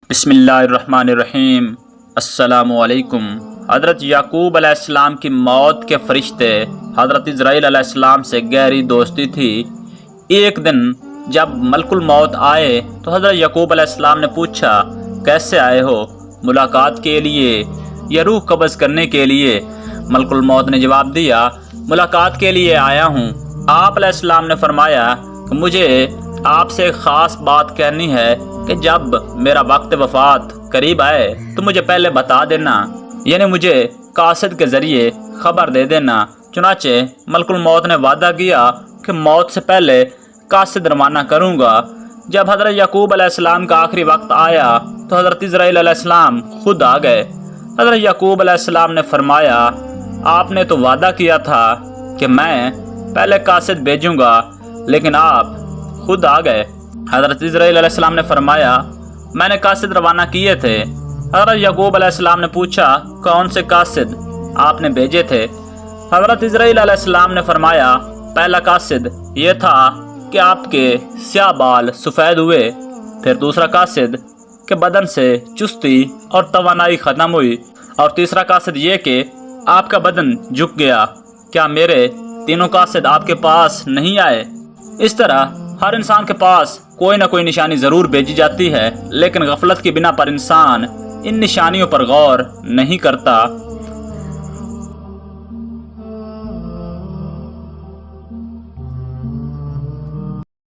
بسم اللہ الرحمن الرحیم۔ السلام علیکم۔ حضرت یعقوب علیہ السلام کی موت کے فرشتے حضرت اسرائیل علیہ السلام سے گہری دوستی تھی۔ ایک دن جب ملک الموت آئے تو حضرت یعقوب علیہ السلام نے پوچھا، کیسے آئے ہو؟ ملاقات کے لیے یا روح قبض کرنے کے لیے؟ ملک الموت نے جواب دیا، ملاقات کے لیے آیا ہوں۔ آپ علیہ السلام نے فرمایا کہ مجھے آپ سے ایک خاص بات کہنی ہے کہ جب میرا وقت وفات قریب آئے تو مجھے پہلے بتا دینا، یعنی مجھے قاصد کے ذریعے خبر دے دینا۔ چنانچہ ملک الموت نے وعدہ کیا کہ موت سے پہلے قاصد روانہ کروں گا۔ جب حضرت یعقوب علیہ السلام کا آخری وقت آیا تو حضرت اسرائیل علیہ السلام خود آ گئے۔ حضرت یعقوب علیہ السلام نے فرمایا، آپ نے تو وعدہ کیا تھا کہ میں پہلے قاصد بھیجوں گا، لیکن آپ خود آ گئے۔ حضرت اسرائیل علیہ السلام نے فرمایا، میں نے قاصد روانہ کیے تھے۔ حضرت یعقوب علیہ السلام نے پوچھا، کون سے قاصد آپ نے بھیجے تھے؟ حضرت اسرائیل علیہ السلام نے فرمایا، پہلا قاصد یہ تھا کہ آپ کے سیاہ بال سفید ہوئے، پھر دوسرا قاصد کہ بدن سے چستی اور توانائی ختم ہوئی، اور تیسرا قاصد یہ کہ آپ کا بدن جھک گیا۔ کیا میرے تینوں قاصد آپ کے پاس نہیں آئے؟ اس طرح ہر انسان کے پاس کوئی نہ کوئی نشانی ضرور بھیجی جاتی ہے، لیکن غفلت کی بنا پر انسان ان نشانیوں پر غور نہیں کرتا۔